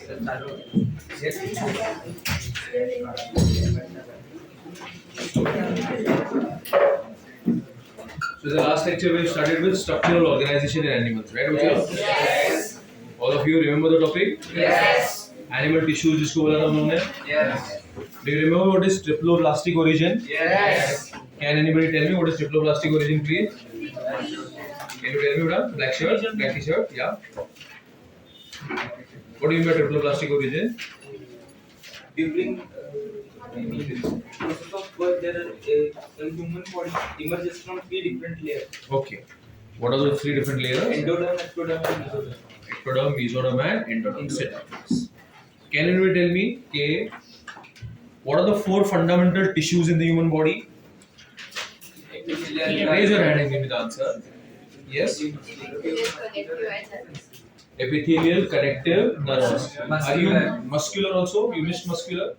So the last lecture we started with structural organization in animals, right? Yes. All of you remember the topic? Yes. Animal tissues जिसको बोला था हमने? Yes. Do you remember what is triploblastic origin? Yes. Can anybody tell me what is triploblastic origin, please? Can you tell me, madam? Black shirt, black t-shirt, yeah. What do you mean by triploblastic origin? During process of birth, there are a human body emerges from three different layers: Okay. What are those three different layers? endoderm, ectoderm, and mesoderm. Ectoderm, mesoderm, and endoderm. Sit down, please. Can anybody tell me, okay, what are the four fundamental tissues in the human body? Raise your hand and give me the answer. Yes. Epithelial, connective, nervous. Are you muscular also? You missed muscular?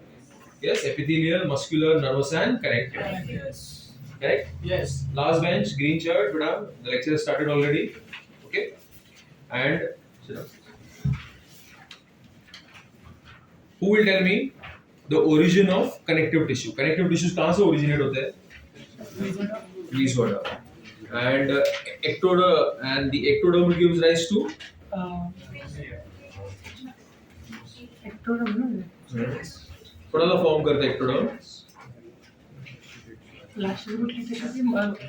Yes, epithelial, muscular, nervous, and connective. Yes. Correct? Yes. Last bench, green shirt, madam. The lecture has started already. Okay? And sit down. Who will tell me the origin of connective tissue? Connective tissues कहाँ से originate होते हैं? Mesoderm. And ectoderm, and the ectoderm gives rise to थोड़ा सा form करते हैं ectoderm.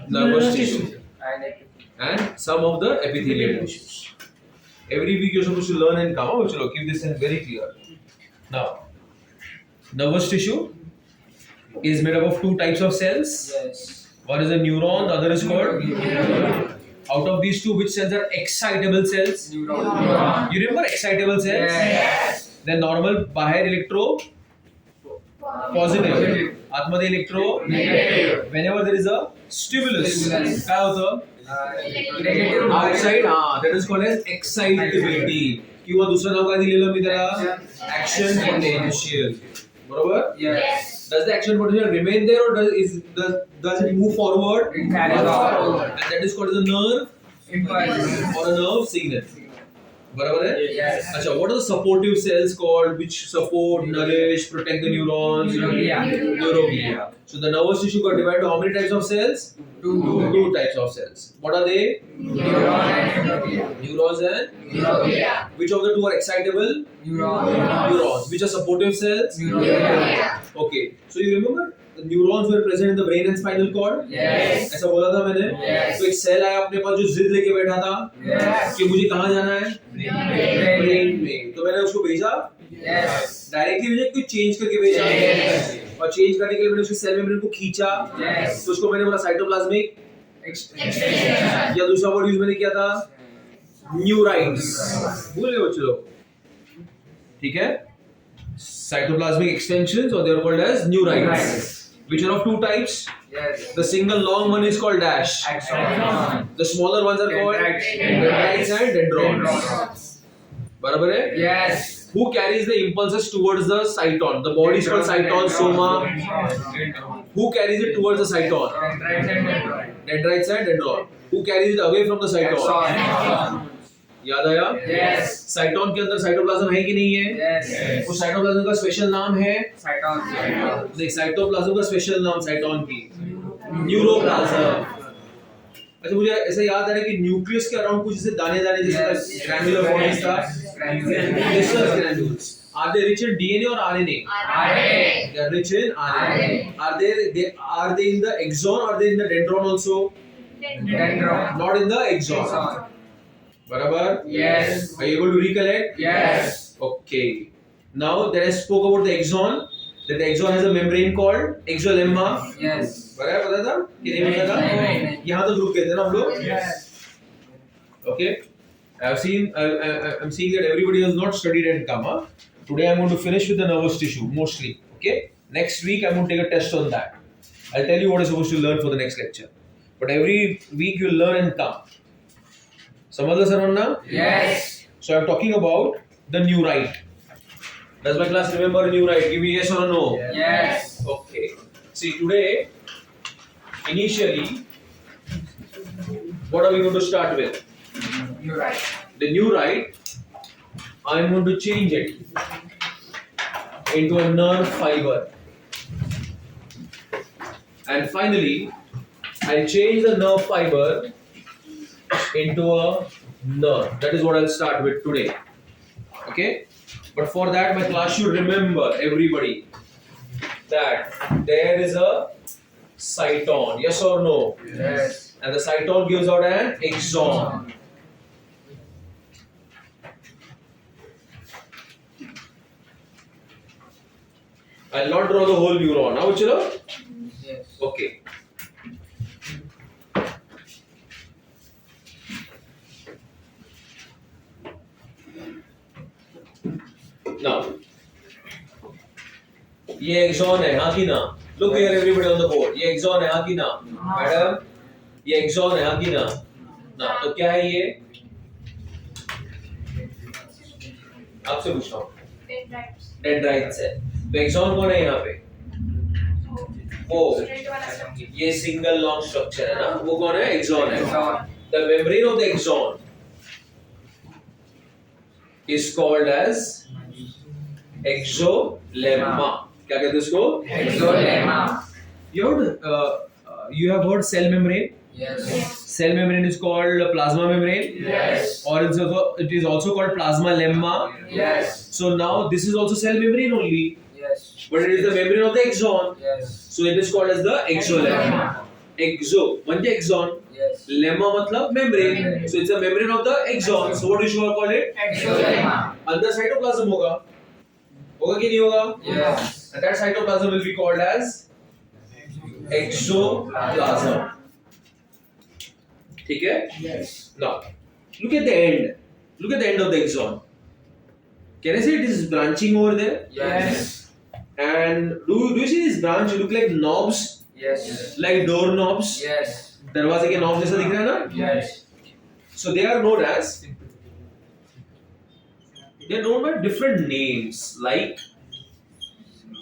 Nervous tissue and some of the epithelial tissues. Every week you're supposed to learn and come out. Chalo, keep this in very clear. Now, nervous tissue is made up of two types of cells. Yes. One is a neuron, the other is called. Out of these two, which cells are excitable cells? Neuron. You remember excitable cells? Yes. Then normal बाहर electro positive, आतमध्ये electro Negative. Whenever there is a stimulus, काय होतं? Negative. Outside, that is called as excitability. किंवा दुसरं नाव काय दिलेलं मी त्याला? Action potential. बरोबर? Yes. Does the action potential remain there or does it move forward? It carries forward. And that is called as a nerve Impulse. or a nerve signal. बराबर है? Yes. अच्छा, what are the supportive cells called which support, nourish, protect the neurons? Neuroglia. So the nervous tissue got divided to how many types of cells? Two types of cells. What are they? Neurons and which of the two are excitable? Neurons. Which are supportive cells? Okay. So you remember the neurons were present in the brain and spinal cord? Yes. ऐसा बोला था मैंने? Yes. तो एक cell आया अपने पास जो जिद लेके बैठा था Yes. कि मुझे कहाँ जाना है? Brain. ब्रेन में. तो मैंने उसको भेजा Yes. डायरेक्टली भेजा कि चेंज करके भेजा Yes. और चेंज करने के लिए मैंने उसके सेल मेम्ब्रेन को खींचा Yes. तो उसको मैंने बोला साइटोप्लाज्मिक Extension. या दूसरा वर्ड यूज मैंने किया था न्यूराइट्स. भूल गए बच्चे लोग? ठीक है, साइटोप्लाज्मिक एक्सटेंशंस और they are called as neurites. Which are of two types? Yes. The single long one is called dash. Axon. The smaller ones are called dendrites and dendrons. बराबर है? Yes. Who carries the impulses towards the cyton? The body is called cyton, soma. Who carries it towards the cyton? Dendrites and dendron. Who carries it away from the cyton? Axon. याद आया? Yes. साइटोन के अंदर cytoplasm है कि नहीं है? Yes. उस cytoplasm का स्पेशल नाम है? Cyton. नहीं, साइटोप्लाज्म का स्पेशल नाम साइटोन की न्यूरोप्लाज्म. अच्छा, मुझे ऐसा याद आ रहा है कि न्यूक्लियस के अराउंड कुछ जैसे दाने दाने जैसे ग्रैन्युलर बॉडीज था. Granules. Are they rich in DNA or RNA? RNA. They are rich in RNA. Are they in the axon or are they in the dendron also? Dendron. Not in the axon. Barabar? Yes. Are you able to recollect? Yes. Okay. Now that I spoke about the axon, that the axon has a membrane called exolemma. Yes. बराबर पता था कि नहीं पता था? यहाँ तो group कहते हैं ना हम लोग. Yes. Okay. I'm seeing that everybody has not studied at Gamma. Today I'm going to finish with the nervous tissue mostly. Okay. Next week I'm going to take a test on that. I'll tell you what you're supposed to learn for the next lecture. But every week you'll learn and come. Samadha Saranna? Yes. So I'm talking about the neurite. Does my class remember neurite? Give me yes or no. Yes. Okay. See, today, initially, what are we going to start with? You're right. The neurite I'm going to change it into a nerve fiber. And finally, I'll change the nerve fiber into a nerve. That is what I'll start with today. Okay? But for that, my class should remember, everybody, that there is a cyton. Yes or no? Yes. And the cyton gives out an axon. I'll not draw the whole neuron. Now, chalo? Yes. Okay. Now, ये axon है, हाँ कि ना? Look here, everybody on the board. ये axon है, हाँ कि ना? मैडम, ये axon है, हाँ कि ना? ना, तो क्या है ये? आपसे पूछ रहा हूँ. Dendrites है. तो axon कौन है यहाँ पे? वो ये single long structure है ना? वो कौन है? Axon है. The membrane of the axon is called as exolemma. क्या कहते हैं उसको? Exolemma. You have heard cell membrane? Yes. Cell membrane is called plasma membrane. Yes. Or it is also called plasma lemma. Yes. So now this is also cell membrane only, Yes. but it is the membrane of the axon. Yes. So it is called as the exolemma. Exo म्हणजे axon. Yes. Lemma मतलब membrane. Membrane. So it's a membrane of the axon. So what do you call it? Exolemma. अंदर cytoplasm होगा. होगा कि नहीं होगा? Yes. And that cytoplasm will be called as exoplasm. ठीक है? Yes. Now, look at the end. Look at the end of the axon. Can I say it is branching over there? Yes. And do you see this branch look like knobs, Yes. like door knobs? Yes. दरवाजे के knobs जैसा दिख रहा है ना? Yes. So they are known by different names, like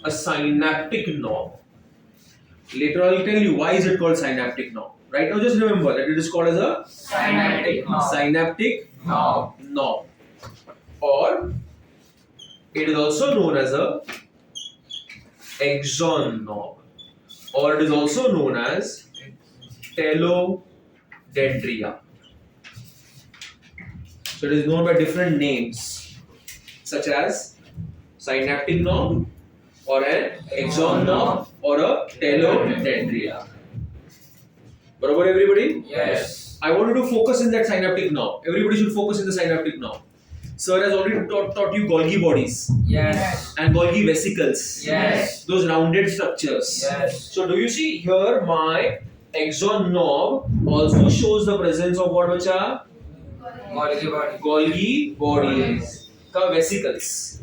a synaptic knob. Later I'll tell you why is it called synaptic knob. Right now just remember that it is called as a Synaptic knob. synaptic Knob. knob, or it is also known as a axon knob, or it is also known as telodendria. So it is known by different names such as synaptic knob, or an axon knob, or a telodendria. Barabar, everybody? Yes. I wanted to focus in that synaptic knob. Everybody should focus in the synaptic knob. Sir has already taught you Golgi bodies Yes. and Golgi vesicles. Yes. Those rounded structures. Yes. So do you see here my axon knob also shows the presence of what bacha? Golgi body. Golgi bodies का vesicles.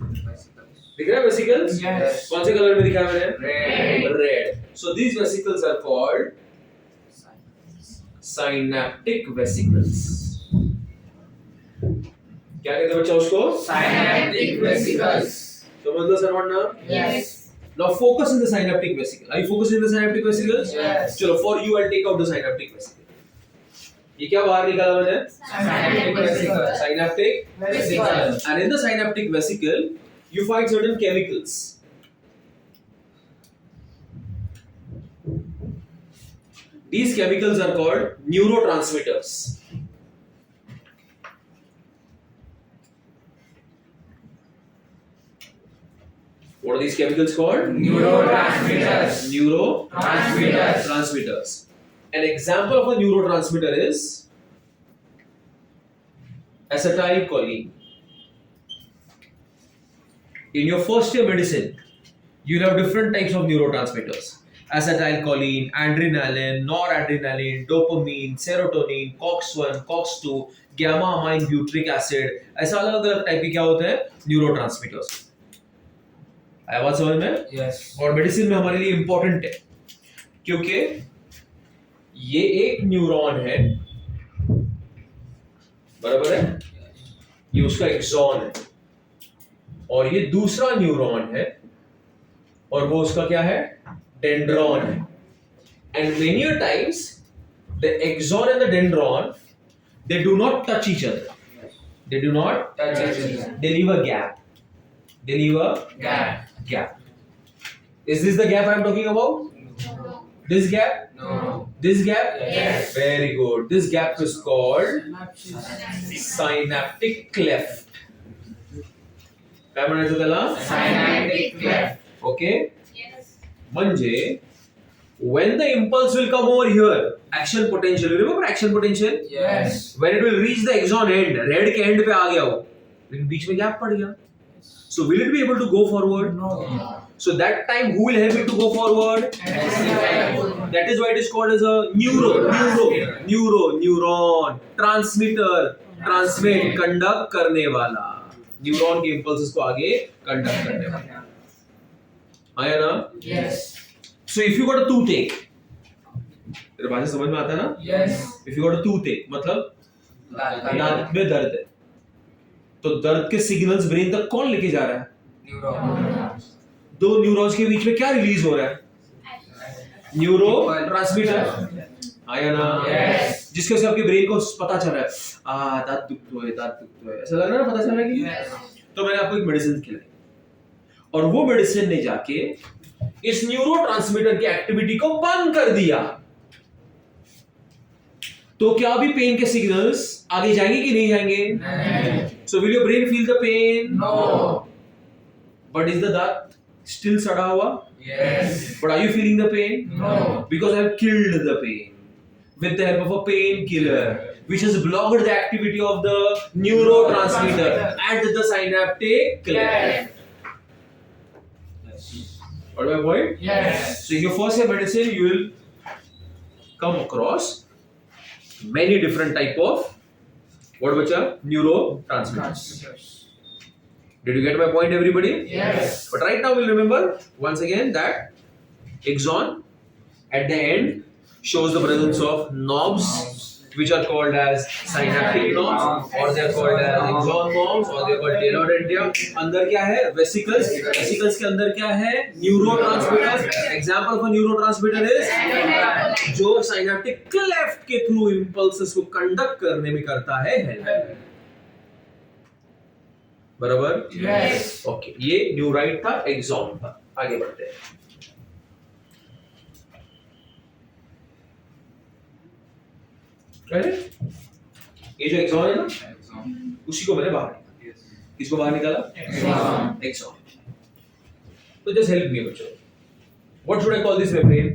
दिख रहा है vesicles? Yes. कौन से colour में दिखा है मैंने? Red. Red. So these vesicles are called synaptic vesicles. क्या कहते हैं बच्चा उसको? Synaptic vesicles. समझ लो सर वरना? Yes. Now focus in the synaptic vesicle. Are you focusing in the synaptic vesicles? Yes. चलो for you I'll take out the synaptic vesicle. ये क्या बाहर निकाला मैंने? Synaptic vesicle. Synaptic Vesicle. and in the synaptic vesicle you find certain chemicals. These chemicals are called neurotransmitters. What are these chemicals called? Neurotransmitters. Neurotransmitters. An example of a neurotransmitter is acetylcholine. In your first year medicine, you'll have different types of neurotransmitters. Acetylcholine, adrenaline, noradrenaline, dopamine, serotonin, COX-1, COX-2, gamma amine butyric acid. ऐसा अलग अलग type के क्या होते हैं neurotransmitters. आया बात समझ में? Yes. और मेडिसिन में हमारे लिए इंपॉर्टेंट है क्योंकि ये एक न्यूरॉन है, बराबर है, ये उसका एक्सॉन है, और ये दूसरा न्यूरॉन है और वो उसका क्या है? डेंड्रॉन है. And many times the axon and the dendron they do not touch each other. They do not touch each other. They leave a gap. They leave a gap. Is this the gap I am talking about? This gap? No. This gap? Yes. Very good. This gap is called synaptic cleft. काय म्हणायचं त्याला? Synaptic cleft. Okay? म्हणजे when the impulse will come over here, action potential. You remember action potential? Yes. When it will reach the axon end, red के end पे आ गया वो, लेकिन बीच में gap पड़ गया. So will it be able to go forward? No. So that time who will help it to go forward? That is why it is called as a neuron, transmitter, transmit, conduct करने वाला. Neuron के impulses को आगे conduct करने वाला. आया ना? Yes. So if you got a toothache, तेरे भाषा समझ में आता है ना? Yes. If you got a toothache, मतलब दांत में दर्द है, तो दर्द के सिग्नल्स ब्रेन तक कौन लेके जा रहा है? Neuron. दो न्यूरॉन्स के बीच में क्या रिलीज हो रहा है? Neuro transmitter. आया ना? Yes. जिसके से आपके ब्रेन को पता चल रहा है दांत दुखता है, ऐसा लग रहा है ना? पता चल रहा है कि Yes. तो मैंने आपको एक मेडिसिन खिलाई और वो मेडिसिन ने जाके इस न्यूरो ट्रांसमीटर की एक्टिविटी को बंद कर दिया, तो क्या अभी पेन के सिग्नल्स आगे जाएंगे कि नहीं जाएंगे? So will your brain feel the pain? No. But is the दांत स्टिल सड़ा हुआ? Yes. But are you feeling the pain? No. Because I have killed the pain with the help of a painkiller, which has blocked the activity of the neurotransmitter at the synaptic cleft. What my point? Yes. So in your first year medicine, you will come across many different type of what bacha? Neurotransmitters. Did you get my point, everybody? Yes. But right now we'll remember once again that axon at the end shows the presence of knobs, which are called as synaptic knobs, or they are called as axon knobs, or they are called denodentia. अंदर क्या है? Vesicles. Vesicles के अंदर क्या है? Neurotransmitters. Example of a neurotransmitter is जो synaptic cleft के through impulses को conduct करने में करता है help. बराबर? Yes. ओके, ये न्यूराइट था, एक्सॉन था. आगे बढ़ते हैं. ये जो एक्सॉन है ना, उसी को मैंने बाहर निकाला. किसको बाहर निकाला? एक्सॉन. तो जस्ट हेल्प मी बच्चों. What should I call this membrane?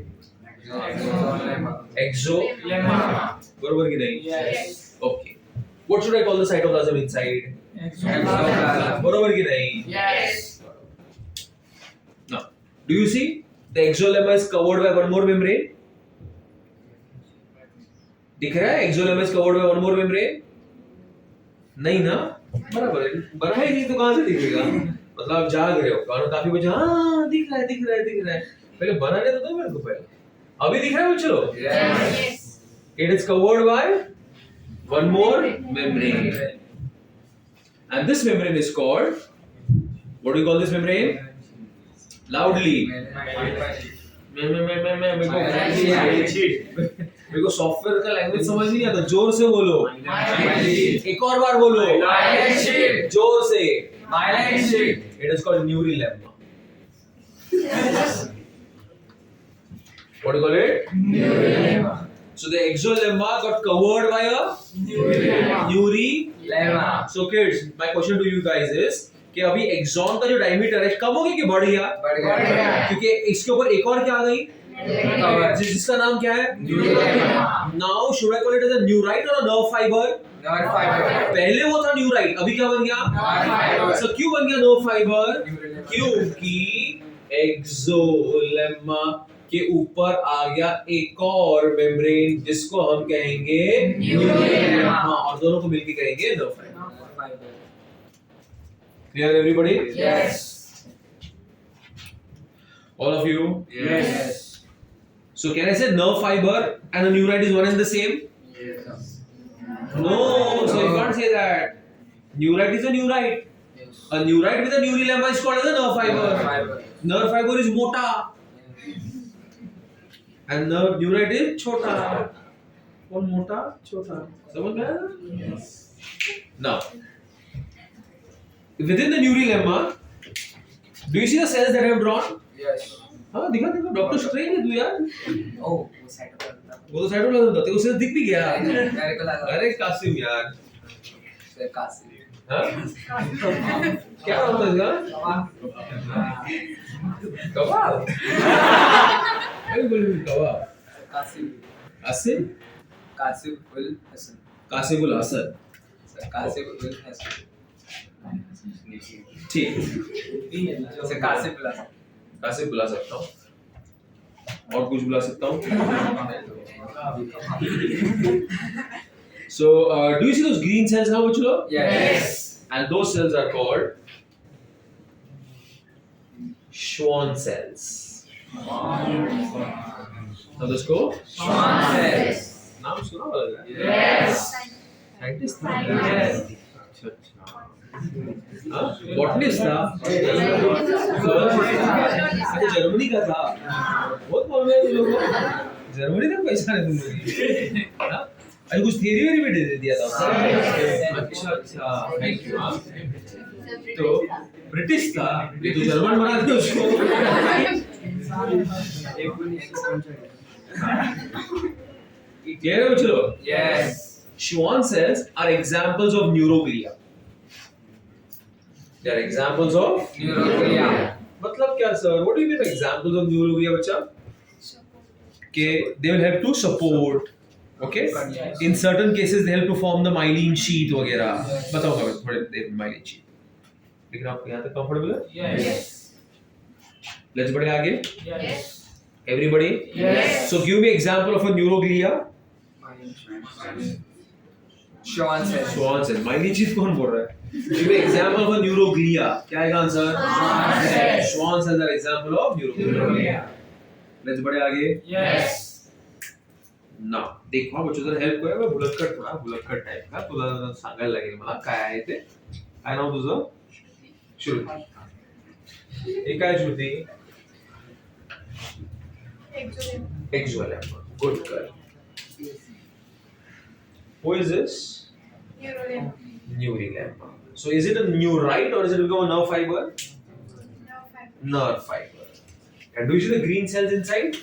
Axolemma. बराबर कि नहीं? Yes. Okay. What should I call the cytoplasm inside? बरोबर की नहीं? Yes. Now, do you see the exolemma is covered by one more membrane? दिख रहा है? Exolemma is covered by one more membrane? नहीं ना? बराबर है. बना है नहीं तो कहाँ से दिखेगा? मतलब आप जाग रहे हो, कानों काफी बच्चे हाँ दिख रहा है. पहले बनाने तो दो मेरे को पहले. अभी दिख रहा है बच्चों? Yes. It is covered by one more membrane. And this membrane is called, what do you call this membrane? Loudly. मेरे को सॉफ्टवेयर का लैंग्वेज समझ नहीं आता. जोर से बोलो. एक और बार बोलो. जोर से. It is called neurilemma. What do you call it? Neurolemma. So the exolemma got covered by a Neurolemma. So kids, my question to you guys is कि अभी एक्सॉन का जो डायमीटर है कम हो गया कि बढ़ गया? बढ़ गया. क्योंकि इसके ऊपर एक और क्या आ गई? जिसका नाम क्या है? Neurolemma. Now should I call it as a neurite or a nerve fiber? Nerve fiber. पहले वो था न्यूराइट, अभी क्या बन गया? Nerve fiber. So क्यों बन गया nerve fiber? Neurolemma. क्योंकि एक्सोलेमा के ऊपर आ गया एक और मेम्ब्रेन जिसको हम कहेंगे न्यूरोलेमा. और दोनों को मिलकर कहेंगे nerve fiber. Fiber. Clear everybody? Yes. All of you? Yes. So can I say nerve fiber and a neurite is one and the same? Yes. No, so you can't say that. Neurite is a neurite. A neurite with a neurilemma is called as a nerve fiber. Nerve fiber is mota and nerve neurite is chota. कौन मोटा छोटा? समझ में आया? Now within the neural lemma, do you see the cells that I have drawn? Yes. हाँ दिखा दिखा doctor strain है तू यार Oh, वो सेट अप करता वो तो साइड वाला था तेरे को सिर्फ दिख भी गया मेरे को लगा अरे कासिम यार फिर काशी हाँ क्या होता है इसका कबाब अरे बोल कबाब काशी असिम कासिफुल हसन कासिमुल हसन कासिफुल हसन ठीक से कासिफुल हसन कासिम बुला सकता हूँ और कुछ बुला सकता हूँ so do you see those green cells now Bachlo? Yes. And those cells are called Schwann cells. Now let's go. Schwann cells. नाम सुना होगा Yes. साइंटिस्ट था अच्छा अच्छा हाँ बॉटनिस्ट था अच्छा जर्मनी का था बहुत मालूम है तुम लोगों को जर्मनी तक पैसा नहीं तुम लोग हाँ अरे कुछ थ्योरी वेरी भी दे दिया था उसने अच्छा अच्छा थैंक यू हाँ तो ब्रिटिश था ये तो जर्मन बना दिया उसको क्लियर है बच्चों Yes. Schwann cells are examples of neuroglia. They are examples of Neuroglia. मतलब क्या sir? What do you mean by examples of neuroglia बच्चा? Okay, they will help to support. Okay. In certain cases they help to form the myelin sheath वगैरह. बताऊंगा मैं थोड़े देर में myelin sheath. लेकिन आप यहाँ तक comfortable है? Yes. Let's बढ़े आगे. Yes. Everybody. Yes. So give me example of a neuroglia. Schwann cells. Schwann cell. myelin sheath कौन बोल रहा है? Give me example of a neuroglia. क्या है answer? Schwann cells. Schwann cells are example of neuroglia. Let's बढ़े आगे. Yes. ना देखो बच्चों जरा हेल्प करूया मैं बुलक्कट टाइप का तुला सांगायला लागेल मला काय आहे ते काय नाव तुझं श्रुती हे काय श्रुती एक्झोलेम्मा good girl who is this neurolemma so is it a neurite or is it become a nerve fiber nerve fiber and do you see the green cells inside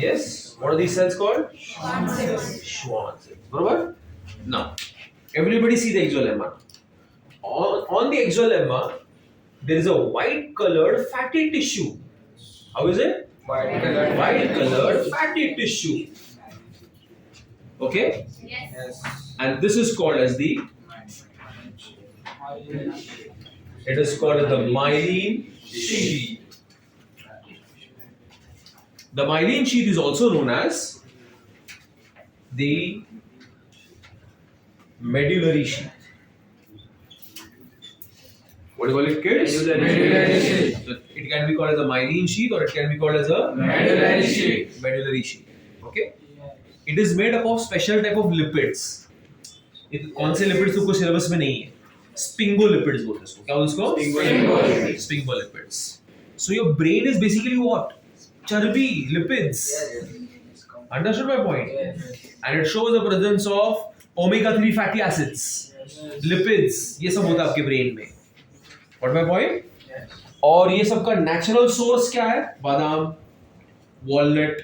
yes what are these cells called Schwann cells बरोबर now everybody see the exolemma on the exolemma there is a white colored fatty tissue how is it white colored fatty tissue okay Yes. and this is called as the it is called as the myelin sheath the myelin sheath is also known as the medullary sheath what do you call it kids Medullary sheath. so it can be called as a myelin sheath or it can be called as a Medullary sheath. medullary sheath okay it is made up of special type of lipids कौन से lipids तुमको syllabus में नहीं है स्पिंगोलिपिड्स बोलते हैं इसको क्या बोलते हैं इसको स्पिंगोलिपिड्स so your brain is basically what चर्बी lipids understood my point and it shows the presence of omega 3 fatty acids lipids ये सब होता है आपके ब्रेन में what my point और ये सब का नेचुरल सोर्स क्या है बादाम वॉलनट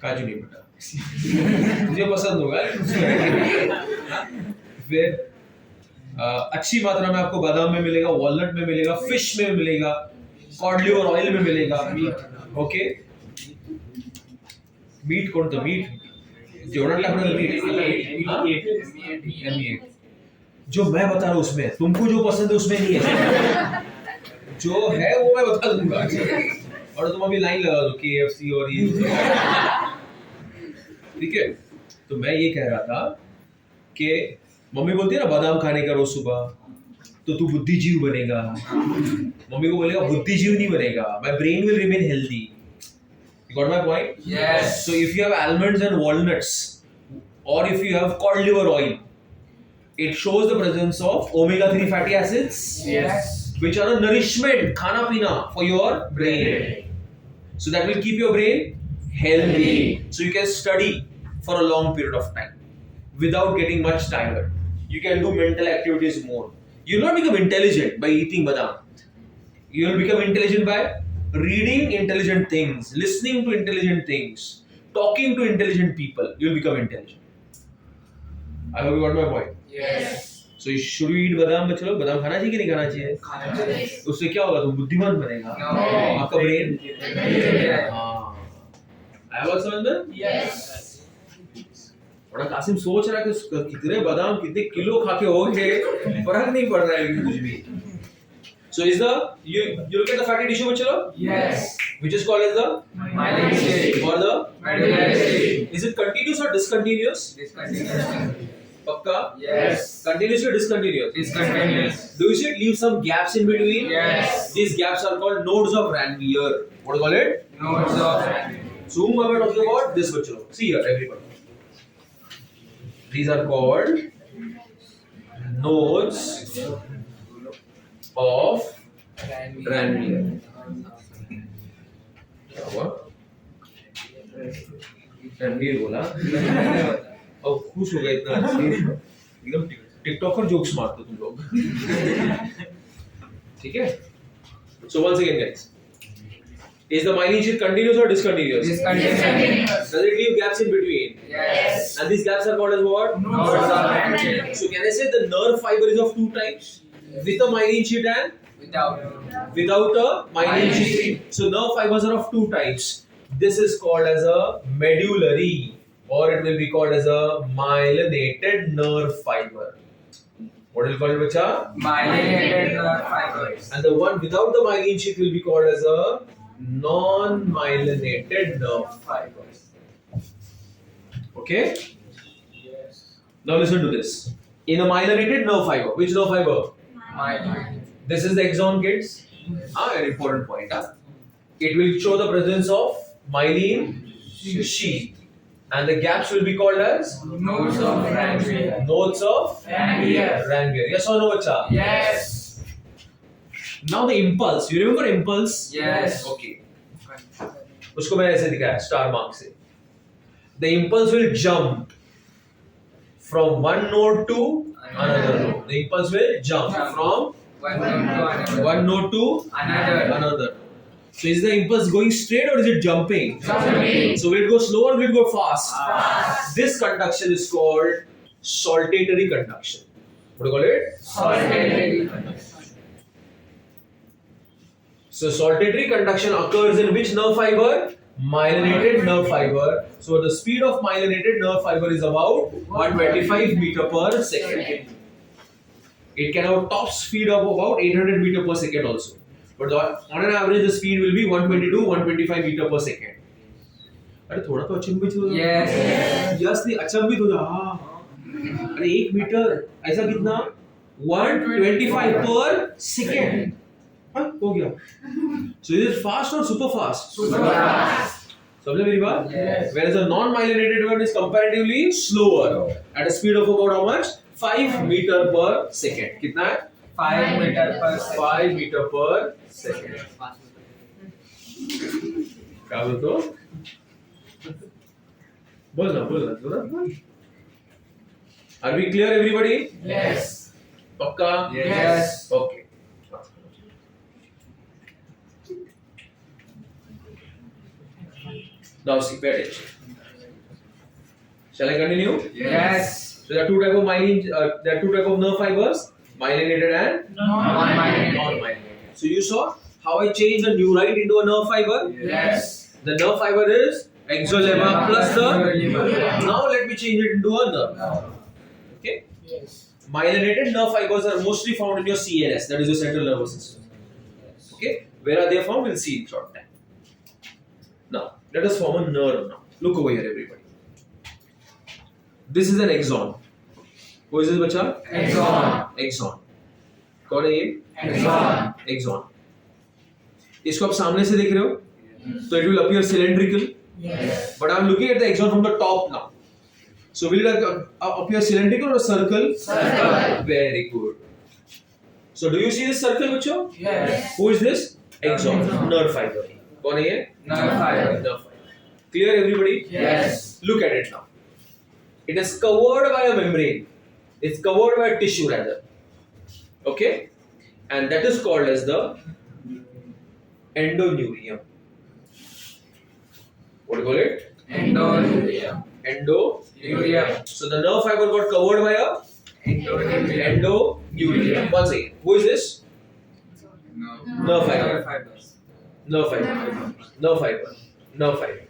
काजू नहीं बेटा मुझे पसंद होगा फिर अच्छी मात्रा में आपको बादाम में मिलेगा वॉलनट में मिलेगा फिश में मिलेगा कॉड लिवर ऑयल में मिलेगा ओके मीट कौन था मीट जेवणाला आपल्याला मीट जो मैं बता रहा हूँ उसमें तुमको जो पसंद है उसमें नहीं है जो है वो मैं बता दूंगा और तुम अभी लाइन लगा दो KFC और ये ठीक है तो मैं ये कह रहा था कि मम्मी बोलती है ना बादाम खाने का रोज सुबह तो तू बुद्धिजीव बनेगा मम्मी को बोलेगा बुद्धिजीव नहीं बनेगा my brain will remain healthy you got my point Yes. so if you have almonds and walnuts or if you have cod liver oil it shows the presence of omega 3 fatty acids Yes. which are a nourishment khana pina for your brain so that will keep your brain healthy so you can study for a long period of time without getting much tired you can do mental activities more You will not become intelligent by eating badam. You will become intelligent by reading intelligent things, listening to intelligent things, talking to intelligent people. You will become intelligent. I hope you got my point. Yes. So should we eat badam बच्चों? badam खाना चाहिए कि नहीं खाना चाहिए? खाना चाहिए. उससे क्या होगा? तुम बुद्धिमान बनेगा. No. आपका ब्रेन. Yeah. हाँ. I was समझ में? Yes. और कासिम सोच रहा है कि कितने बादाम कितने किलो खा के होंगे फर्क नहीं पड़ रहा है कुछ भी. So is the you look at the fatty tissue बच्चों? Yes. Which is called as the Myelin sheath. or the Medullary sheath. is it continuous or discontinuous? Discontinuous. पक्का? Yes. Continuous or discontinuous? Discontinuous. Do you see it leave some gaps in between? Yes. These gaps are called nodes of Ranvier. What do you call it? Nodes of. So whom am I talking about? This bachcho. See here, everybody. These are called nodes of Ranvier. क्या हुआ? रणवीर बोला और खुश हो गए इतना एकदम TikToker jokes मारते तुम लोग. ठीक है? So once again guys, is the myelin sheath continuous or discontinuous? Discontinuous. Does it leave gaps in between? Yes. And these gaps are called as what? Nodes of Ranvier. So can I say the nerve fiber is of two types? With a myelin sheath and without a myelin sheath. So nerve fibers are of two types. This is called as a medullary, or it will be called as a myelinated nerve fiber. What will you call it, bacha? Myelinated nerve fibers. And the one without the myelin sheath will be called as a non-myelinated nerve fibers. Okay? Yes. Now listen to this. In a myelinated nerve fiber, which nerve fiber? Myelin. This is the axon, kids. An important point. It will show the presence of myelin sheath. And the gaps will be called as Nodes of Ranvier. nodes of Ranvier. Ranvier. Yes or no, bacha? Yes. Now the impulse. You remember impulse? Yes. Okay. उसको मैंने ऐसे दिखाया star mark से. The impulse will jump from one node to another node. The impulse will jump from One node to another. one node to Another. another. So is the impulse going straight or is it jumping? Jumping. So will it go slow or will it go fast? Fast. This conduction is called saltatory conduction. What do you call it? Solitary. So saltatory conduction occurs in which nerve fiber? Myelinated nerve fiber. So the speed of myelinated nerve fiber is about 125 meter per second. It can have a top speed of about 800 meter per second also. But on an average the speed will be 120 to 125 meter per second. अरे थोड़ा तो अचंभित हो जा. Yes. Yes नहीं अचंभित हो जा. हाँ. अरे 1 मीटर ऐसा कितना? 125 per second. हाँ हो गया. So is it fast or super fast? Super fast. समझे मेरी बात? Yes. Whereas a non-myelinated one is comparatively slower at a speed of about how much? 5 meter per second. कितना है? 5 meter per second. 5 meter per second. क्या बोलते हो? बोलना थोड़ा. Are we clear everybody? Yes. पक्का? Yes. Okay. Now see, pay attention. Shall I continue? Yes. So there are two type of there are two type of nerve fibers, myelinated and Non-myelinated. non-myelinated. So you saw how I changed the neurite into a nerve fiber. Yes. The nerve fiber is exolemma plus the. Exolemma. Now let me change it into a nerve. Okay. Yes. Myelinated nerve fibers are mostly found in your CNS, that is your central nervous system. Okay. Where are they found? We'll see in short time. Now let us form a nerve. Now look over here, everybody. This is an axon. Who is this, बच्चा? Axon. Axon. कौन है ये? Axon. Axon. इसको आप सामने से देख रहे हो? So it will appear cylindrical. Yes. But I'm looking at the axon from the top now. So will it appear cylindrical or a circle? Circle. Very good. So do you see this circle, बच्चों? Yes. Who is this? Axon. Axon. Nerve fiber. कौन है ये? Nerve fiber. Nerve fiber. Clear, everybody? Yes. Look at it now. It is covered by a membrane. It's covered by a tissue rather. Okay, and that is called as the endoneurium. What do you call it? Endoneurium. Endoneurium. So the nerve fiber got covered by a endoneurium. Once again, who is this? Nerve fiber. Nerve fiber. Nerve fiber. Nerve fiber.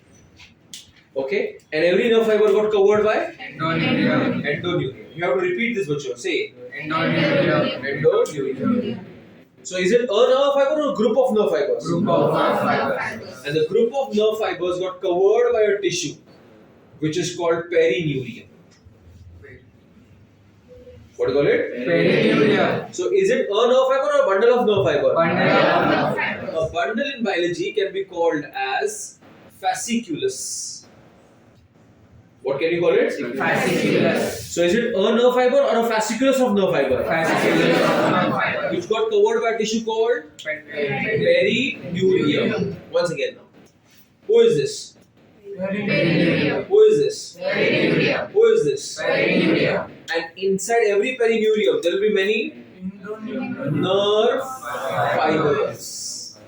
Okay, and every nerve fiber got covered by Endoneurium. endoneurium. You have to repeat this, Bacho. Say Endoneurium. endoneurium. So is it a nerve fiber or a group of nerve fibers? Group of fibers. And the group of nerve fibers got covered by a tissue, which is called perineurium. What do you call it? Perineurium. So is it a nerve fiber or a bundle of nerve fiber? Bundle of nerve fibers. A bundle in biology can be called as fasciculus. What can you call it? Fasciculus. So is it a nerve fiber or a fasciculus of nerve fiber? Fasciculus of nerve fibers. Which got covered by a tissue called perineurium. Once again now. Who is this? Perineurium. Who is this? Perineurium. Who is this? Perineurium. And inside every perineurium there will be many nerve fibers.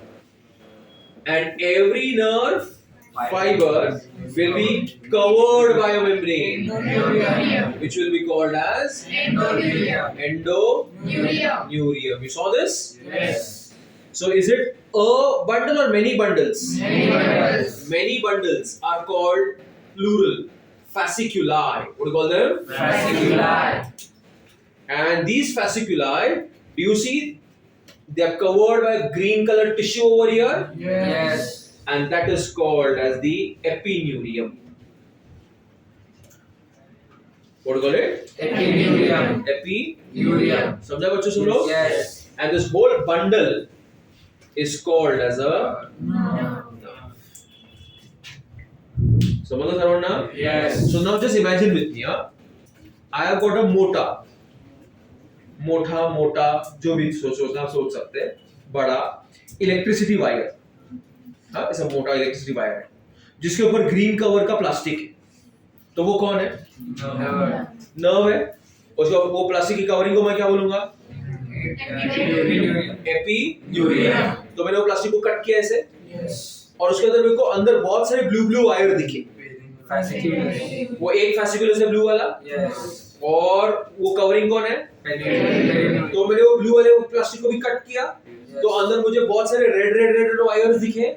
And every nerve fiber will be covered by a membrane, which will be called as endoneurium. You saw this? Yes. So is it a bundle or many bundles? Many bundles are called plural fasciculi. What do you call them? Fasciculi. And these fasciculi, do you see? They are covered by green colored tissue over here. Yes. And that is called as the epineurium. What do you call it? Epineurium. Epineurium. समझा बच्चों सुन लो? Yes. And this whole bundle is called as a nerve. समझ लो सर्वण ना? Yes. So now just imagine with me, huh? I have got a मोटा जो भी सोचना सोच सकते हैं बड़ा इलेक्ट्रिसिटी वायर. हाँ, ऐसा मोटा इलेक्ट्रिसिटी वायर है जिसके ऊपर ग्रीन कवर का प्लास्टिक है. तो वो कौन है? नर्व है. उसके वो प्लास्टिक की कवरिंग को मैं क्या बोलूंगा? एपिन्यूरियम. तो मैंने वो प्लास्टिक को कट किया ऐसे और उसके अंदर मेरे को अंदर बहुत सारे ब्लू वायर दिखे. वो एक फैसिकुलस है ब्लू वाला. और वो कवरिंग कौन है? तो मैंने वो ब्लू वाले वो प्लास्टिक को भी कट किया तो अंदर मुझे बहुत सारे रेड वायर्स दिखे.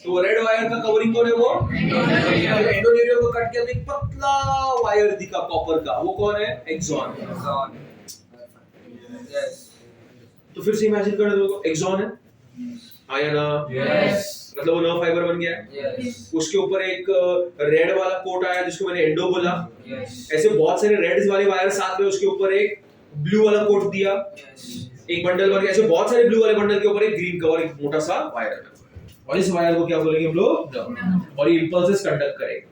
तो रेड वायर का कवरिंग कौन है? वो एंडोनेरियम को कट किया तो एक पतला वायर दिखा कॉपर का. वो कौन है? एक्सॉन. तो फिर से इमेजिन कर दो एक्सॉन है आया ना. मतलब वो नर्व फाइबर बन गया है. उसके ऊपर एक रेड वाला कोट आया जिसको मैंने एंडो बोला. ऐसे बहुत सारे रेड्स वाले वायर साथ में उसके ऊपर एक ब्लू वाला कोट दिया. एक बंडल बन गया. ऐसे बहुत सारे ब्लू वाले बंडल के ऊपर एक ग्रीन कवर एक मोटा सा वायर है. और इस वायर को क्या बोलेंगे हम लोग? और ये इंपल्सेस कंडक्ट करेगा.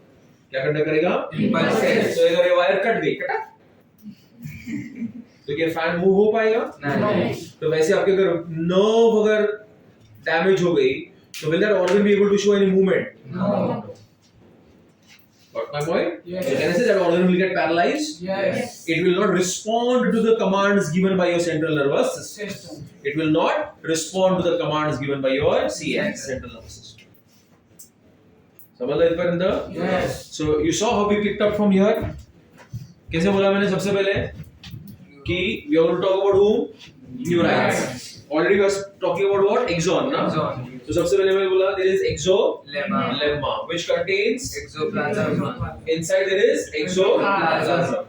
क्या कंडक्ट करेगा? इंपल्सेस. तो अगर ये वायर कट गई कटा तो क्या फैन मूव हो पाएगा? नहीं. तो वैसे आपके अगर नर्व अगर डैमेज हो गई so will that organ be able to show any movement? No. Got my point? Yes. So can I say that organ will get paralyzed? Yes. It will not respond to the commands given by your central nervous system. System. It will not respond to the commands given by your CN, central nervous system. समझ लो इधर अंदर? Yes. So you saw how we picked up from here? कैसे बोला मैंने सबसे पहले कि we are going to talk about whom? Neurons. Already we are talking about what? Axon, ना? Axon. तो सबसे पहले मैंने बोला there is exolemma Lemma. which contains Exoplasm. inside there is exoplasm.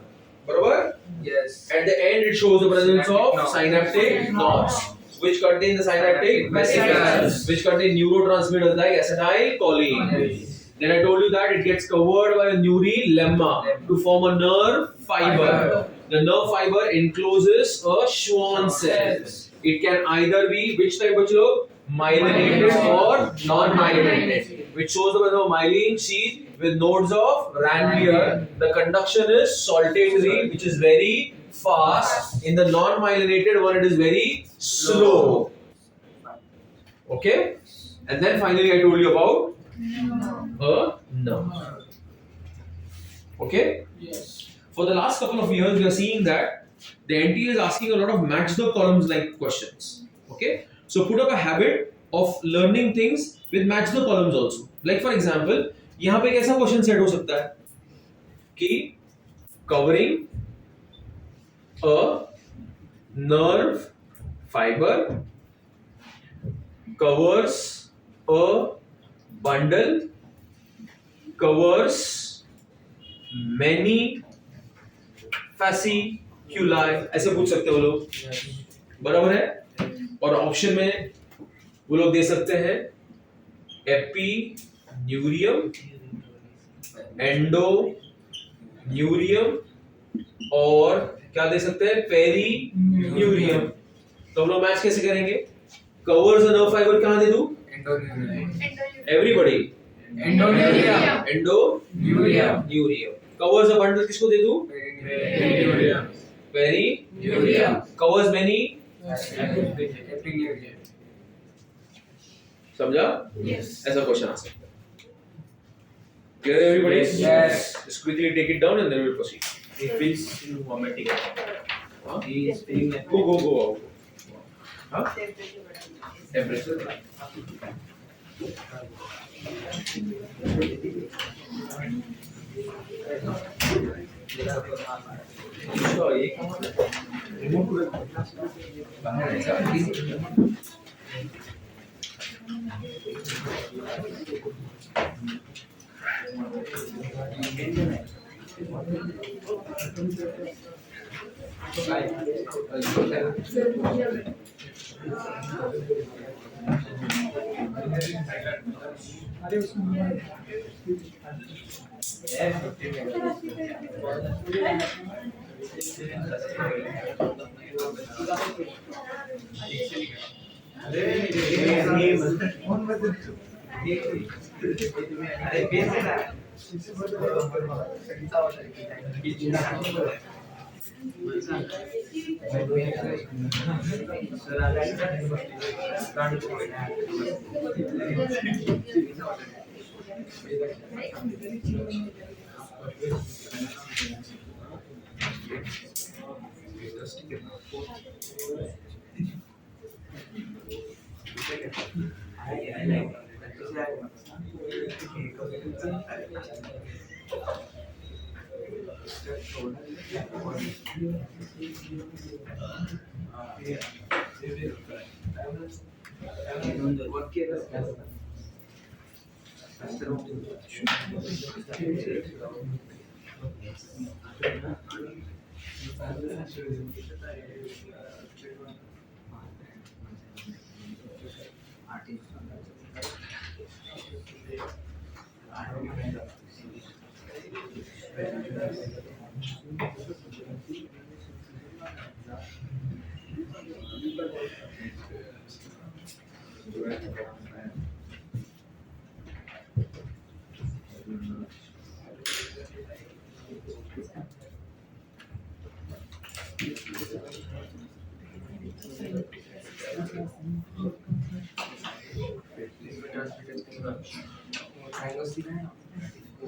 बरोबर? Yes. At the end it shows the presence of Synaptic synaptic nodes which contain the synaptic vesicles which contain neurotransmitters like acetylcholine. Then I told you that it gets covered by a neurilemma to form a nerve fiber. The nerve fiber encloses a Schwann cell. It can either be which type of chilo? Myelinated or non-myelinated, which shows the presence of myelin sheath with nodes of Ranvier. The conduction is saltatory, which is very fast. In the non-myelinated one, it is very slow. Okay, and then finally I told you about a nerve. Okay. Yes. For the last couple of years, we are seeing that The NTA is asking a lot of match the columns like questions. Okay, so put up a habit of learning things with match the columns also. Like for example, यहाँ पे कैसा question set हो सकता है कि covering a nerve fiber covers a bundle covers many fasciculi, ऐसे पूछ सकते हो लोग, बराबर है। और ऑप्शन में वो लोग दे सकते हैं एपिन्यूरियम, एंडोन्यूरियम और क्या दे सकते हैं पेरीन्यूरियम। तो हम लोग मैच कैसे करेंगे? कवर्स नर्व फाइबर कहाँ दे दूं? Everybody endoneurium. Covers a bundle किसको दे दूं? पेरीन्यूरियम। कवर्स मेनी समझा? ऐसा क्वेश्चन आ सकता है। Clear everybody? Yes. Just quickly take it down and then we'll proceed. He feels vomiting. Huh? He is feeling like Go out. Huh? Temperature. इसका ये remote बाहर है क्या?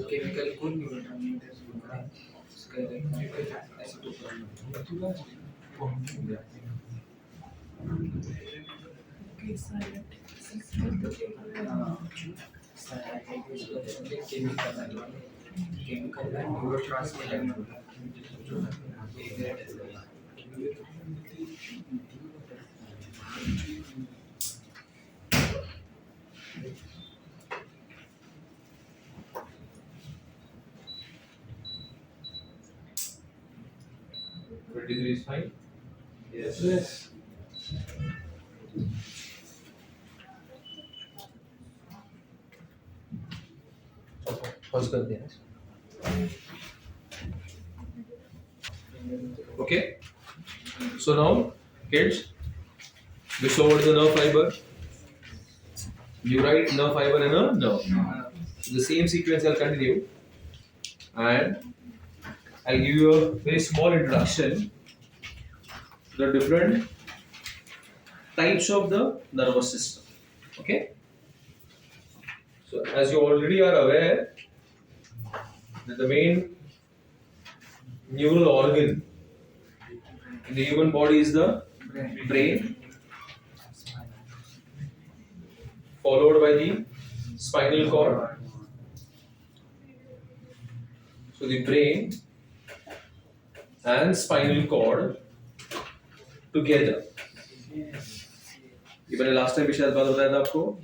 केमिकल को न्यूरोट्रांसमीटर होता है उसका ऐसे तो chemical neurotransmitter is fine. Yes. Pause कर देना. Okay. So now, kids, we saw what is the nerve fiber. You write nerve fiber and a nerve. The same sequence I'll continue, and I'll give you a very small introduction to the different types of the nervous system. Okay. So as you already are aware that the main neural organ In the human body is the brain, followed by the spinal cord. So the brain and spinal cord together. ये मैंने last time भी शायद बात बताया था आपको.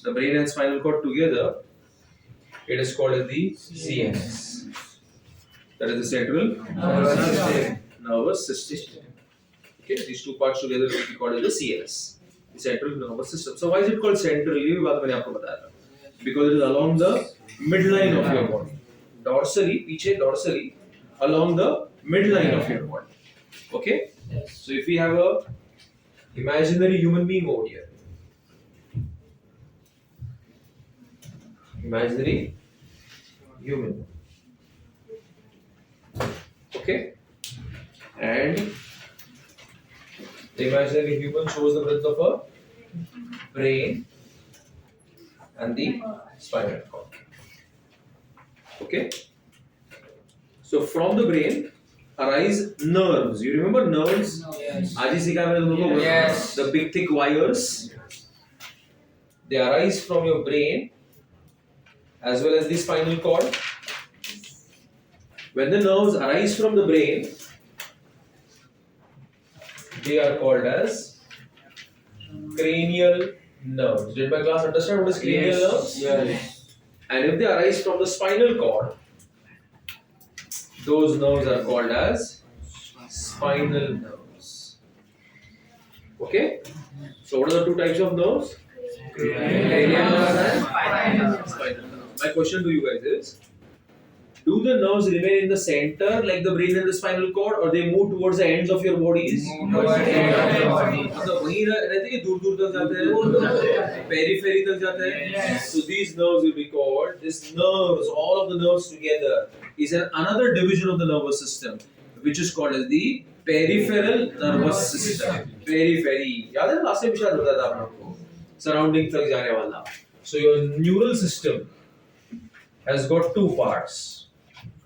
The brain and spinal cord together, it is called as the CNS. That is the central nervous system. Okay, these two parts together will be called as the CNS, the central nervous system. So why is it called central? ये भी बात मैंने आपको बताया था. Because it is along the midline of your body. Dorsally, पीछे dorsally, along the midline of your body. Okay? So if we have a imaginary human being over here, imaginary human, okay, and the imaginary human shows the breadth of a brain and the spinal cord. Okay, so from the brain arise nerves. You remember nerves? Yes. आज ही सिखाया मैंने तुमको. Yes. The big thick wires. They arise from your brain as well as the spinal cord. When the nerves arise from the brain, they are called as cranial nerves. Did my class understand what is cranial nerves? Yes. And if they arise from the spinal cord, those nerves are called as spinal nerves. Okay? So what are the two types of nerves? Cranial nerves and spinal nerves. My question to you guys is, do the nerves remain in the center like the brain and the spinal cord, or they move towards the ends of your bodies? मतलब वहीं रहते हैं, दूर दूर तक जाते हैं, periphery तक जाते हैं. So these nerves will be called, this nerves, all of the nerves together is another division of the nervous system, which is called as the peripheral nervous system. Periphery, याद है लास्ट टाइम शायद बताया था आप लोगों को, surrounding तक जाने वाला. So your neural system has got two parts.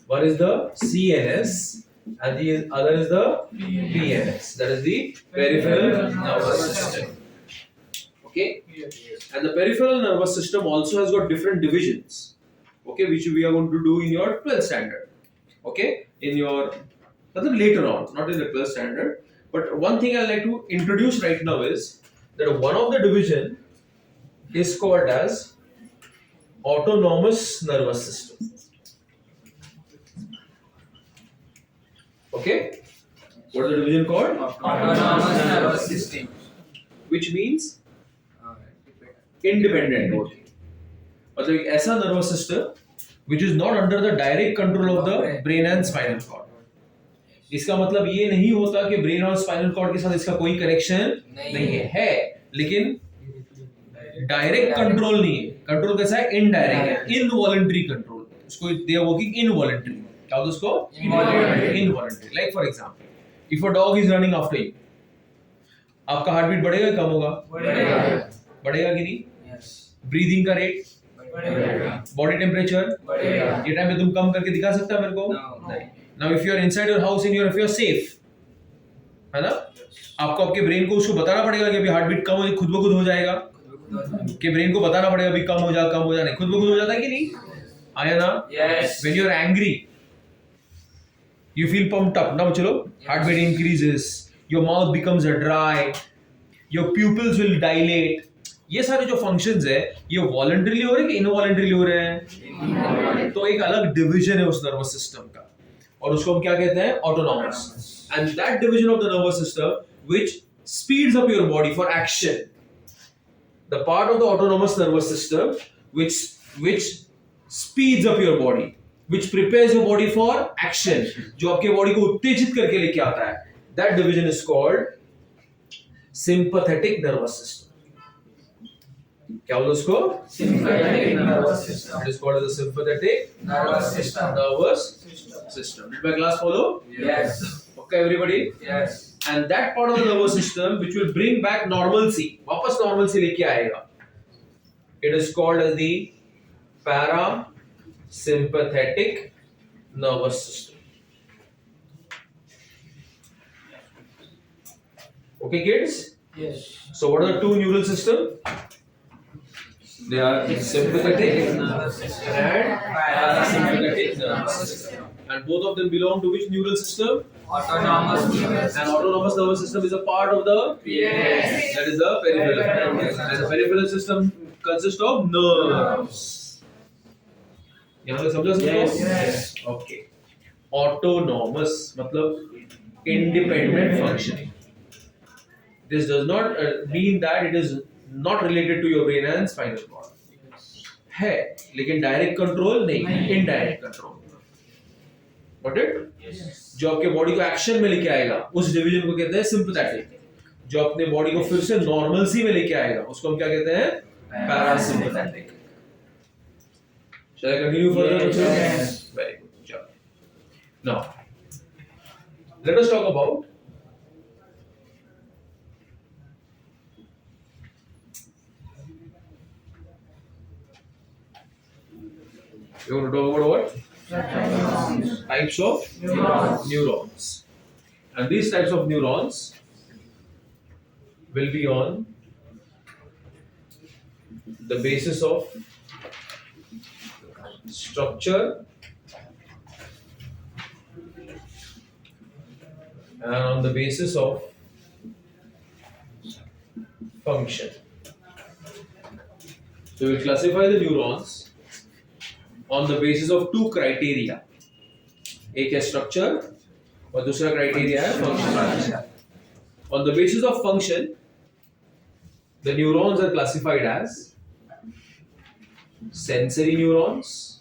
One is the CNS and the other is the PNS. That is the peripheral nervous system. Okay? And the peripheral nervous system also has got different divisions. Okay, which we are going to do in your 12th standard. Okay? In your later on, not in the 12th standard. But one thing I like to introduce right now is that one of the division is called as autonomous nervous system. Okay? What is the division called? Autonomous nervous system. Which means independent body. मतलब एक ऐसा nervous system which is not under the direct control of the brain and spinal cord. इसका मतलब ये नहीं होता कि brain और spinal cord के साथ इसका कोई connection नहीं है, लेकिन direct control नहीं है. Control कैसा है? Indirect है, involuntary control. उसको they are working involuntary. क्या होता है उसको? Involuntary. Like for example, if a dog is running after you, आपका हार्ट बीट बढ़ेगा या कम होगा? बढ़ेगा कि नहीं? ब्रीदिंग का रेट, बॉडी टेम्परेचर, ये टाइम में तुम कम करके दिखा सकता है मेरे को? नहीं. Now if you are inside your house in your, if you are safe, है ना, आपको आपके ब्रेन को उसको बताना पड़ेगा कि अभी हार्ट बीट कम हो, खुद ब खुद हो जाएगा. कि ब्रेन को बताना पड़ेगा अभी कम हो जा, कम हो जा. नहीं, खुद ब खुद हो जाता है कि नहीं? आया ना? When you are angry, you feel pumped up. Now chalo, heartbeat increases, your mouth becomes dry, your pupils will dilate. ये सारे जो functions है, ये voluntarily हो रहे हैं कि involuntarily हो रहे हैं? तो एक अलग division है उस nervous system का, और उसको हम क्या कहते हैं? Autonomous. And that division of the nervous system which speeds up your body for action, the part of the autonomous nervous system which speeds up your body, which prepares your body for action, जो आपके body को उत्तेजित करके लेके आता है, that division is called sympathetic nervous system. क्या बोलो उसको? Sympathetic nervous system. It is called as the sympathetic Nervous system. nervous system. Did my class follow? Yes. Okay, everybody. Yes. And that part of the nervous system which will bring back normalcy, वापस normalcy लेके आएगा, it is called as the parasympathetic nervous system. Okay, kids? Yes. So what are the two neural systems? They are sympathetic and parasympathetic nervous system. And both of them belong to which neural system? Autonomous nervous. And autonomous nervous system is a part of the Yes. that is the peripheral. And the peripheral system consists of nerves. यहाँ तक समझा सबको? Yes. Okay. Autonomous मतलब independent functioning. This does not mean that it is not related to your brain and spinal cord. है लेकिन direct control नहीं, indirect control. Got it? जो आपके बॉडी को एक्शन में लेके आएगा उस डिवीजन को कहते हैं सिंपैथेटिक. जो अपने बॉडी को फिर से नॉर्मलसी में लेके आएगा उसको हम क्या कहते हैं? Parasympathetic. Shall I continue further? Yes. Very good job. Now, let us talk about you want to talk about what? Types of neurons. And these types of neurons will be on the basis of structure and on the basis of function. So we'll classify the neurons on the basis of two criteria. एक है structure और दूसरा criteria है function. On the basis of function, the neurons are classified as sensory neurons,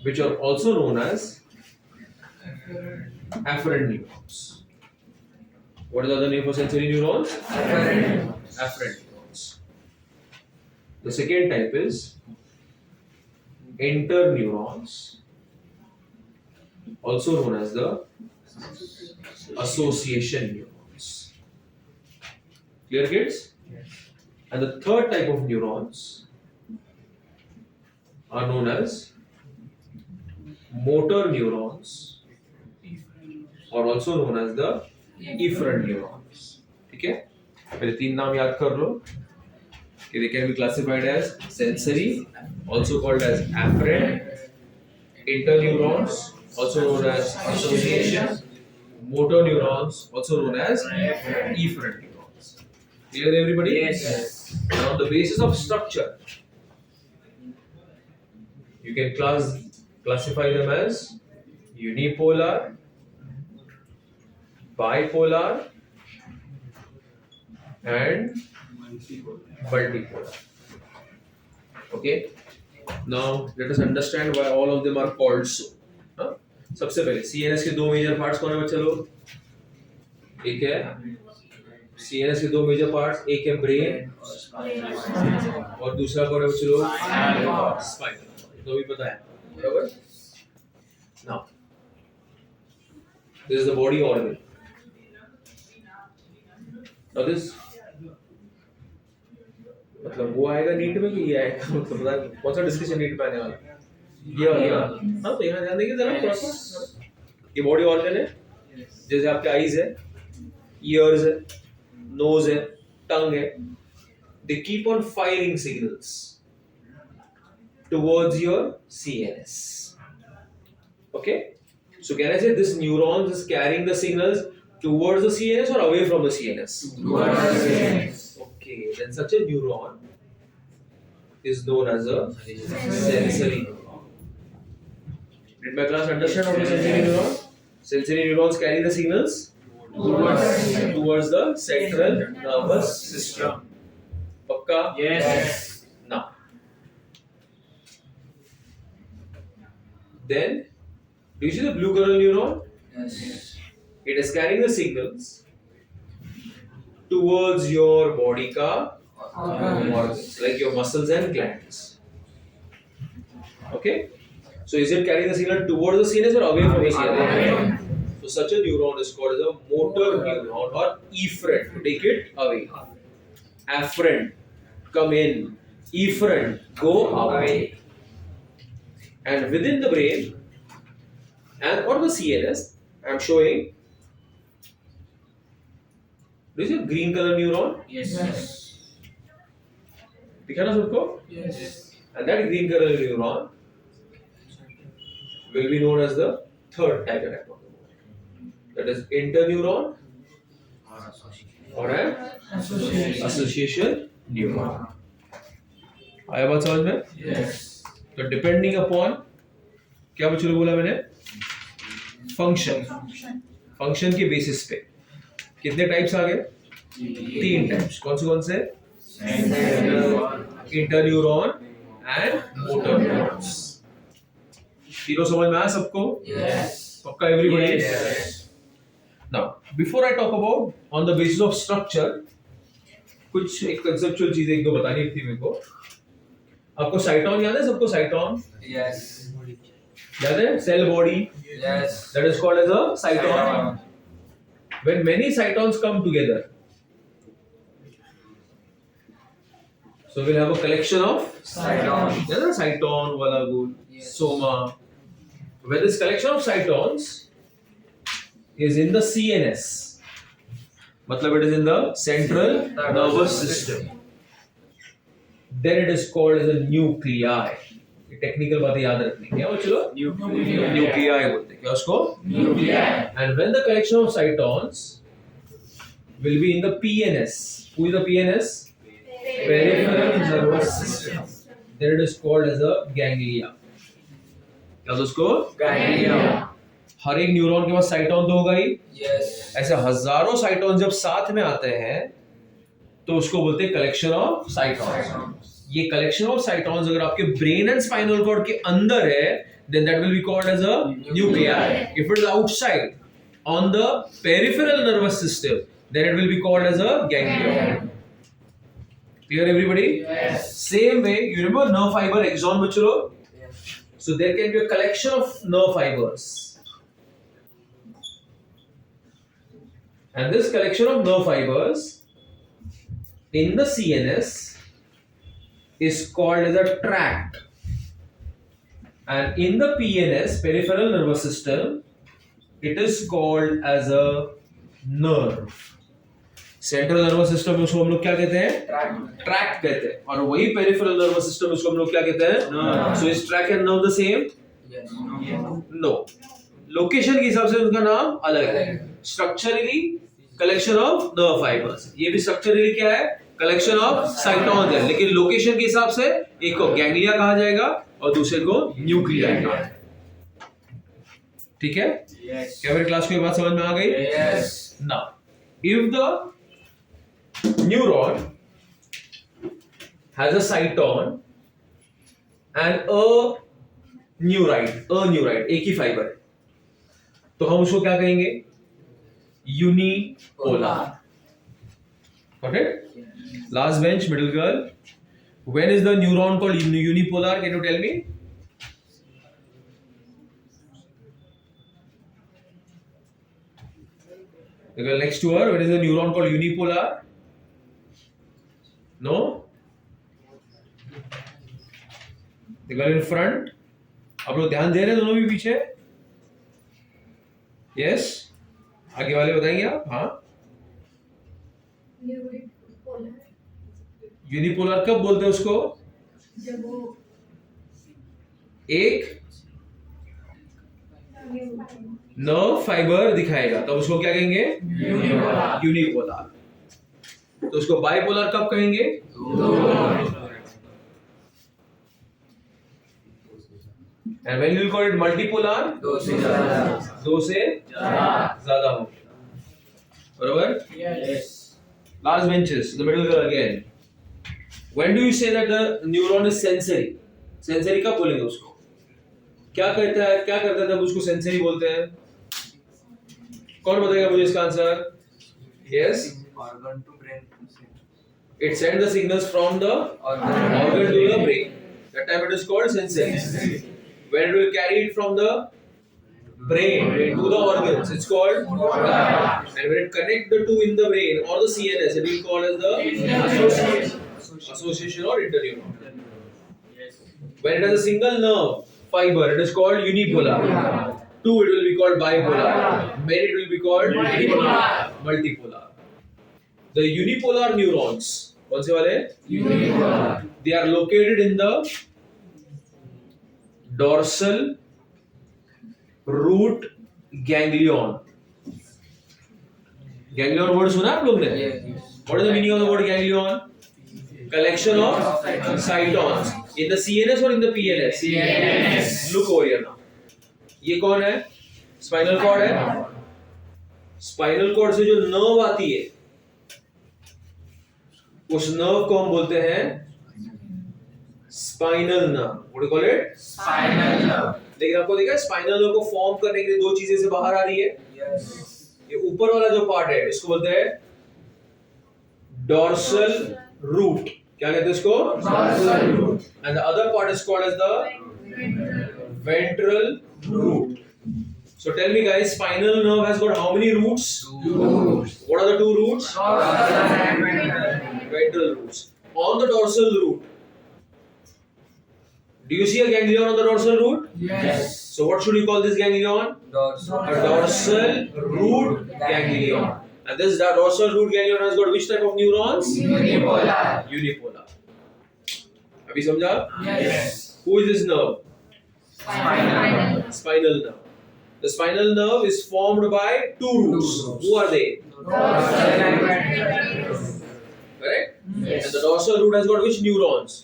which are also known as afferent neurons. What is the other name for sensory neurons? Afferent neurons. The second type is interneurons, also known as the association neurons. Clear, kids? And the third type of neurons are known as motor neurons, or also known as the efferent neurons. ठीक है? पहले तीन नाम याद कर लो. They can be classified as sensory, also called as afferent, interneurons, also known as association, motor neurons, also known as efferent neurons. Clear, everybody? Yes. And on the basis of structure, you can classify them as unipolar, bipolar, and multipolar. Okay. Now let us understand why all of them are called so. हाँ? सबसे पहले CNS के दो major parts कौन है बच्चे लोग? एक है CNS के दो मेजर पार्ट्स, एक है ब्रेन और दूसरा कौन है बच्चे लोग? स्पाइनल. तो भी पता है, बराबर? Now, this is the body organ. Now this मतलब वो आएगा नीट में कि ये आएगा मतलब पता नहीं कौन सा डिस्कशन नीट पे आने वाला है. ये वाला. हाँ तो यहाँ ध्यान देंगे जरा थोड़ा सा. ये बॉडी ऑर्गन है जैसे आपके आईज है, ईयर्स है, नोज है, टंग है. They keep on firing signals towards your CNS. Okay? So can I say this neuron is carrying the signals towards the CNS or away from the CNS? Towards the CNS. Okay, then such a neuron is known as a sensory neuron. Did my class understand what is sensory neuron? Sensory neurons carry the signals towards the central nervous system. Pakka? Yes. Now, then, do you see the blue color neuron? Yes. It is carrying the signals towards your body ka organs, like your muscles and glands. Okay? So is it carrying the signal towards the CNS or away from the CNS? So such a neuron is called as a motor neuron or efferent. To take it away. Afferent, come in. Efferent, go away. And within the brain and or the CNS, I am showing Do you see green color neuron? Yes. दिखा ना सबको? Yes. And that green color neuron will be known as the third type that I talked about. That is interneuron or an association neuron. आया बात समझ में? Yes. तो depending upon क्या बच्चों ने बोला मैंने? फंक्शन के बेसिस पे कितने टाइप्स आ गए? 3 टाइप्स। कौन से? Interneuron and motor neurons. तीनों समझ में आया सबको? Yes. पक्का everybody? Yes. Now, before I talk about on the basis of structure, कुछ एक कंसेप्चुअल चीजें एक दो बतानी थी मेरे को। आपको साइटोन याद है? सबको साइटोन Yes. याद है? Cell body Yes. that is called as a cyton. When many cytons come together, so we'll have a collection of Cyton. yeah, cyton, valagul, Yes. soma. When this collection of cytons is in the CNS, matlab it is in the central nervous system, then it is called as a nuclei. ये technical बातें याद रखनी क्या वो चलो nuclei बोलते हैं क्या उसको Nuclei. and when the collection of cytons will be in the PNS, who is the PNS? Peripheral nervous system, then it is called as a ganglia. क्या उसको Ganglia. हर एक न्यूरॉन के पास साइटोन तो होगा ही। Yes. ऐसे हजारों साइटोन जब साथ में आते हैं तो उसको बोलते हैं कलेक्शन ऑफ साइटोन्स। ये कलेक्शन ऑफ साइटोन्स अगर आपके ब्रेन एंड स्पाइनल कॉर्ड के अंदर है then that will be called as a nuclei. If it is outside on the peripheral nervous system then it will be called as a ganglion. Clear everybody? Yes. Same way you remember nerve fibre axon बच्चों? Yes. So there can be a collection of nerve fibers, and this collection of nerve fibers in the CNS is called as a tract, and in the PNS, peripheral nervous system, it is called as a nerve. Central nervous system में उसको हम लोग क्या कहते हैं? Tract. Tract कहते हैं, और वही पेरिफेरल नर्वस सिस्टम उसको हम लोग क्या कहते हैं? Nerve. So is track and nerve the same? Yes. No, location के हिसाब से उनका नाम अलग है। अलग। Structurally collection of nerve fibres, ये भी स्ट्रक्चरली क्या है? कलेक्शन ऑफ साइटोन्स है, लेकिन लोकेशन के हिसाब से एक को गैंग्लिया कहा जाएगा और दूसरे को न्यूक्लियाई कहा जाएगा। ठीक है? Yes. क्या मेरी क्लास को ये बात समझ में आ गई? Yes. Now, if the neuron has a cyton and a neurite, एक ही फाइबर है, तो हम उसको क्या कहेंगे? Unipolar. Got it? Last bench, middle girl. When is the neuron called unipolar? Can you tell me? The girl next to her, when is the neuron called unipolar? No? The girl in front? आप लोग ध्यान दे रहे हैं दोनों भी पीछे? Yes? आगे वाले बताएंगे आप? हाँ? यूनिपोलर कब बोलते हैं उसको? जब वो एक नर्व फाइबर दिखाएगा तब उसको क्या कहेंगे? Unipolar. यूनिपोलर। तो उसको बाइपोलर कब कहेंगे? And when you will call it multipolar? दो से ज़्यादा. दो से ज्यादा हो। बराबर? Yes. Last benches, the middle girl again. When do you say that the neuron is sensory? Sensory कब बोलेंगे उसको? क्या करता है? क्या करता है तब उसको sensory बोलते हैं? कौन बताएगा मुझे इसका answer? Yes. Organ to brain. It sends the signals from the organ to the brain. That time it is called sensory. When it will carry it from the brain to the organs, it's called motor. And when it connect the two in the brain or the CNS, it will call as the association or interneuron. When it has a single nerve fiber, it is called unipolar. Two, it will be called bipolar. Many, it will be called multipolar. The unipolar neurons, कौन से वाले? Unipolar. They are located in the dorsal root ganglion. Ganglion word सुना आप लोग ने? Yes. What is the meaning of the word ganglion? Collection of cytons in the CNS or in the PNS? CNS. Look over here now. ये कौन है? Spinal cord है. Spinal cord से जो nerve आती है, उस nerve को हम बोलते हैं spinal nerve. What do you call it? Spinal nerve. लेकिन आपको देखा स्पाइनल नर्व को फॉर्म करने के लिए दो चीजें से बाहर आ रही है. Yes. ये ऊपर वाला जो पार्ट है इसको बोलते हैं डॉर्सल रूट. क्या कहते हैं इसको? Dorsal root. And the other part is called as the ventral root. So tell me guys, spinal nerve has got how many roots? Roots. What are the two roots? Dorsal and ventral. Ventral roots. On the dorsal root, do you see a ganglion on the dorsal root? Yes. So what should you call this ganglion? Dorsal. A dorsal root ganglion. And this dorsal root ganglion has got which type of neurons? Unipolar. Unipolar. अभी समझा? Yes. Who is this nerve? Spinal. Spinal nerve. The spinal nerve is formed by two roots. Two roots. Who are they? Dorsal and ventral. Correct? Yes. And the dorsal root has got which neurons?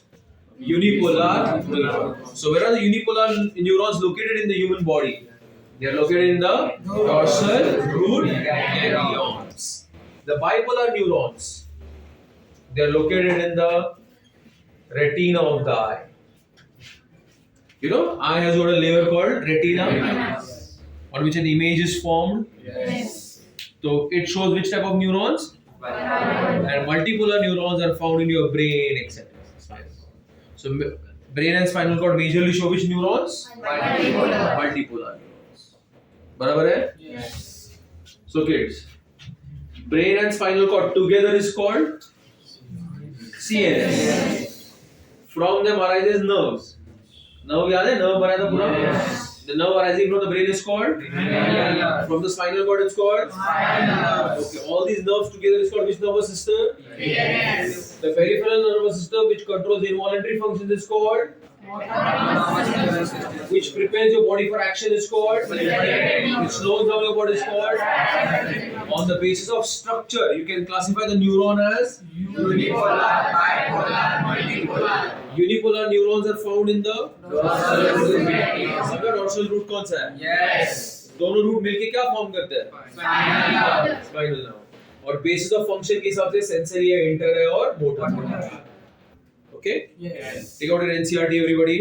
Unipolar neurons. So where are the unipolar neurons located in the human body? They are located in the dorsal root ganglions. The bipolar neurons, they are located in the retina of the eye. You know, eye has got a layer called retina, on which an image is formed. Yes. So it shows which type of neurons, and multipolar neurons are found in your brain, etc. So brain and spinal cord majorly show which neurons? Multipolar. Multipolar neurons. बराबर है? Yes. So kids, brain and spinal cord together is called CNS. From them arises nerves. Nerve याद है? Nerve बना था पूरा. Yes. The nerve arising from the brain is called. Cranial. From the spinal cord it's called. Spinal. Okay, all these nerves together is called which nervous system? Yes. The peripheral nervous system, which controls involuntary functions, is called. Autonomous nervous system. Which prepares your body for action is called. Which slows down your body is called. On the basis of structure, you can classify the neuron as. Unipolar, bipolar, multipolar. Unipolar neurons are found in the. Dorsal root ganglion. सबका dorsal root कौन सा है? Yes. दोनों root मिलके क्या form करते हैं? Spinal nerve. Spinal nerve. और बेसिस ऑफ फंक्शन के हिसाब से सेंसरी है, इंटर है और motor. Okay? Yes. Take out your NCERT everybody.